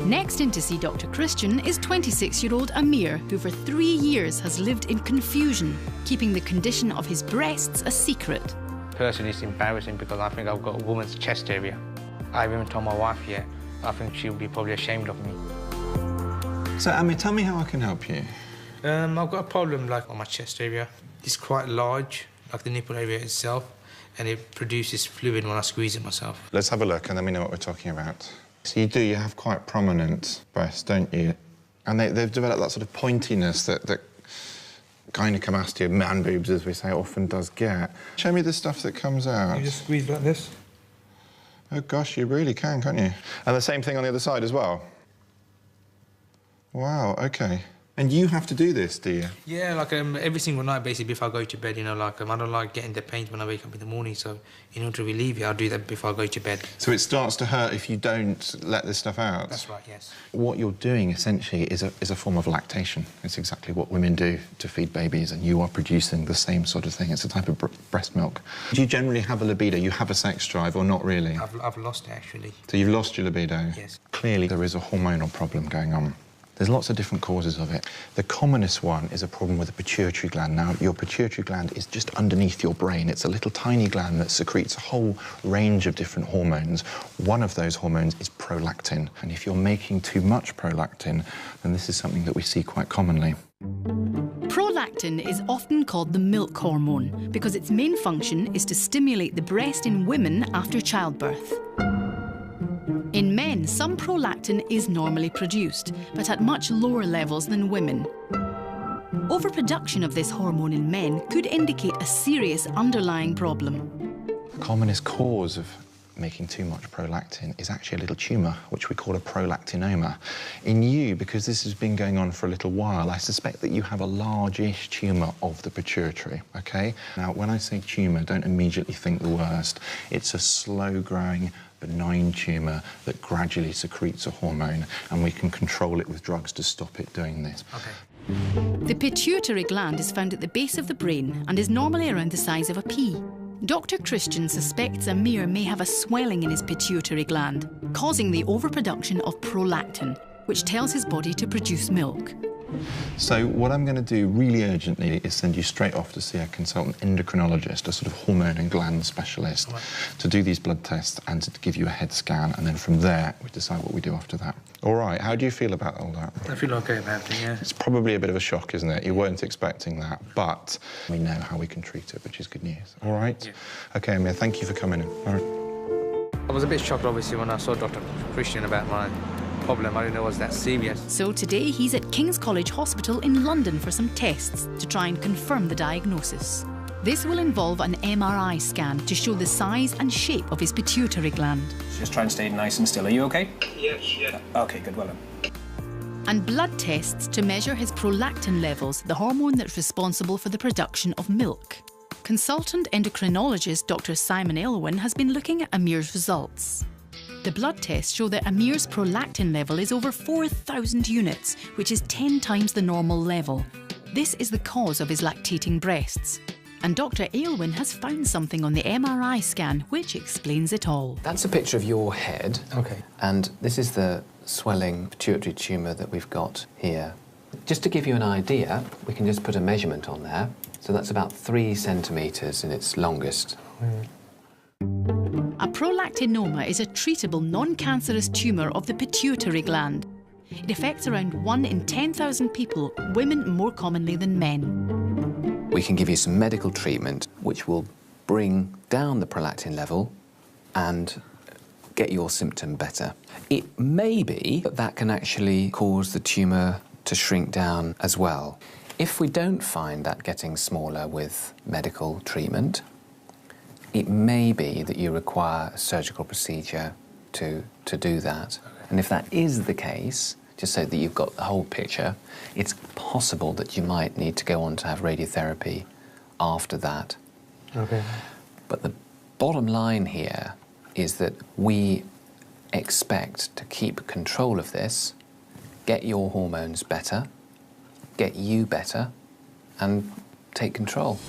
Next in to see Dr. Christian is 26-year-old Amir, who for 3 years has lived in confusion, keeping the condition of his breasts a secret. Personally, it's embarrassing because I think I've got a woman's chest area. I haven't even told my wife yet. I think she'll be probably ashamed of me. So, Amir, tell me how I can help you. I've got a problem, like, on my chest area. It's quite large, like the nipple area itself, and it produces fluid when I squeeze it myself. Let's have a look and then we know what we're talking about. So you have quite prominent breasts, don't you? And they've developed that sort of pointiness that gynecomastia, man boobs, as we say, often does get. Show me the stuff that comes out. You just squeeze like this. Oh, gosh, you really can, can't you? And the same thing on the other side as well? Wow, OK. And you have to do this, do you? Yeah, like every single night, basically, before I go to bed, you know, like I don't like getting the pain when I wake up in the morning, so in order to relieve it, I'll do that before I go to bed. So it starts to hurt if you don't let this stuff out? That's right, yes. What you're doing, essentially, is a form of lactation. It's exactly what women do to feed babies, and you are producing the same sort of thing. It's a type of breast milk. Do you generally have a libido? You have a sex drive, or not really? I've lost it, actually. So you've lost your libido? Yes. Clearly, there is a hormonal problem going on. There's lots of different causes of it. The commonest one is a problem with the pituitary gland. Now, your pituitary gland is just underneath your brain. It's a little tiny gland that secretes a whole range of different hormones. One of those hormones is prolactin. And if you're making too much prolactin, then this is something that we see quite commonly. Prolactin is often called the milk hormone because its main function is to stimulate the breast in women after childbirth. In men, some prolactin is normally produced, but at much lower levels than women. Overproduction of this hormone in men could indicate a serious underlying problem. The commonest cause of making too much prolactin is actually a little tumour, which we call a prolactinoma. In you, because this has been going on for a little while, I suspect that you have a large-ish tumour of the pituitary, OK? Now, when I say tumour, don't immediately think the worst. It's a slow-growing, benign tumour that gradually secretes a hormone, and we can control it with drugs to stop it doing this. Okay. The pituitary gland is found at the base of the brain and is normally around the size of a pea. Dr. Christian suspects Amir may have a swelling in his pituitary gland, causing the overproduction of prolactin, which tells his body to produce milk. So what I'm going to do really urgently is send you straight off to see a consultant endocrinologist, a sort of hormone and gland specialist, to do these blood tests and to give you a head scan, and then from there we decide what we do after that. All right, how do you feel about all that? I feel OK about it, yeah. It's probably a bit of a shock, isn't it? You weren't expecting that, but we know how we can treat it, which is good news. All right? Yeah. OK, Amir, thank you for coming in. All right. I was a bit shocked, obviously, when I saw Dr. Christian about my problem. I didn't know it was that serious. So today he's at King's College Hospital in London for some tests to try and confirm the diagnosis. This will involve an MRI scan to show the size and shape of his pituitary gland. Just try and stay nice and still. Are you OK? Yes, yeah. OK, good, well done. And blood tests to measure his prolactin levels, the hormone that's responsible for the production of milk. Consultant endocrinologist Dr. Simon Elwin has been looking at Amir's results. The blood tests show that Amir's prolactin level is over 4,000 units, which is 10 times the normal level. This is the cause of his lactating breasts. And Dr. Aylwin has found something on the MRI scan which explains it all. That's a picture of your head. OK. And this is the swelling pituitary tumour that we've got here. Just to give you an idea, we can just put a measurement on there. So that's about 3 centimetres in its longest. A prolactinoma is a treatable non-cancerous tumour of the pituitary gland. It affects around 1 in 10,000 people, women more commonly than men. We can give you some medical treatment which will bring down the prolactin level and get your symptom better. It may be that that can actually cause the tumour to shrink down as well. If we don't find that getting smaller with medical treatment, it may be that you require a surgical procedure to do that. And if that is the case, just so that you've got the whole picture, it's possible that you might need to go on to have radiotherapy after that. OK. But the bottom line here is that we expect to keep control of this, get your hormones better, get you better, and take control.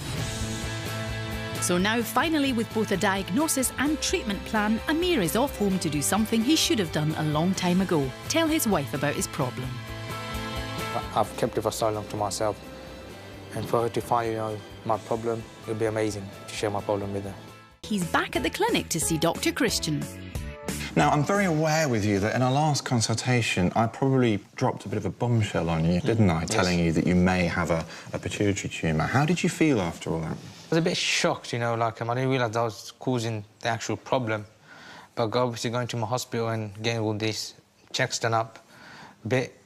So now, finally, with both a diagnosis and treatment plan, Amir is off home to do something he should have done a long time ago: tell his wife about his problem. I've kept it for so long to myself, and for her to find, you know, my problem, it would be amazing to share my problem with her. He's back at the clinic to see Dr. Christian. Now, I'm very aware with you that in our last consultation, I probably dropped a bit of a bombshell on you, didn't I? Yes. Telling you that you may have a pituitary tumour. How did you feel after all that? I was a bit shocked, you know, like, I didn't realise I was causing the actual problem. But obviously going to my hospital and getting all these checks done up, a bit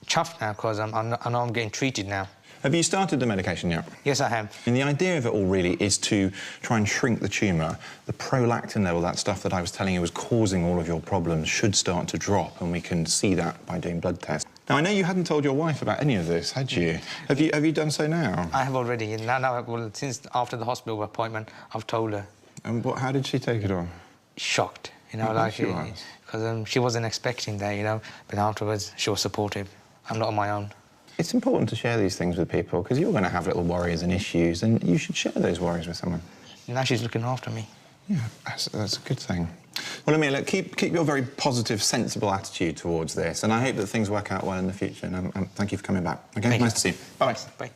chuffed now, because I know I'm getting treated now. Have you started the medication yet? Yes, I have. And the idea of it all really is to try and shrink the tumour. The prolactin level, that stuff that I was telling you was causing all of your problems, should start to drop, and we can see that by doing blood tests. Now, I know you hadn't told your wife about any of this, had you? Have you done so now? I have already. Well, since after the hospital appointment, I've told her. And how did she take it on? Shocked, you know, like she was. Because she wasn't expecting that, you know, but afterwards she was supportive. I'm not on my own. It's important to share these things with people, because you're going to have little worries and issues, and you should share those worries with someone. Now she's looking after me. Yeah, that's a good thing. Well, Amir, look, keep your very positive, sensible attitude towards this, and I hope that things work out well in the future, and thank you for coming back. OK, nice to see you. Bye. Bye.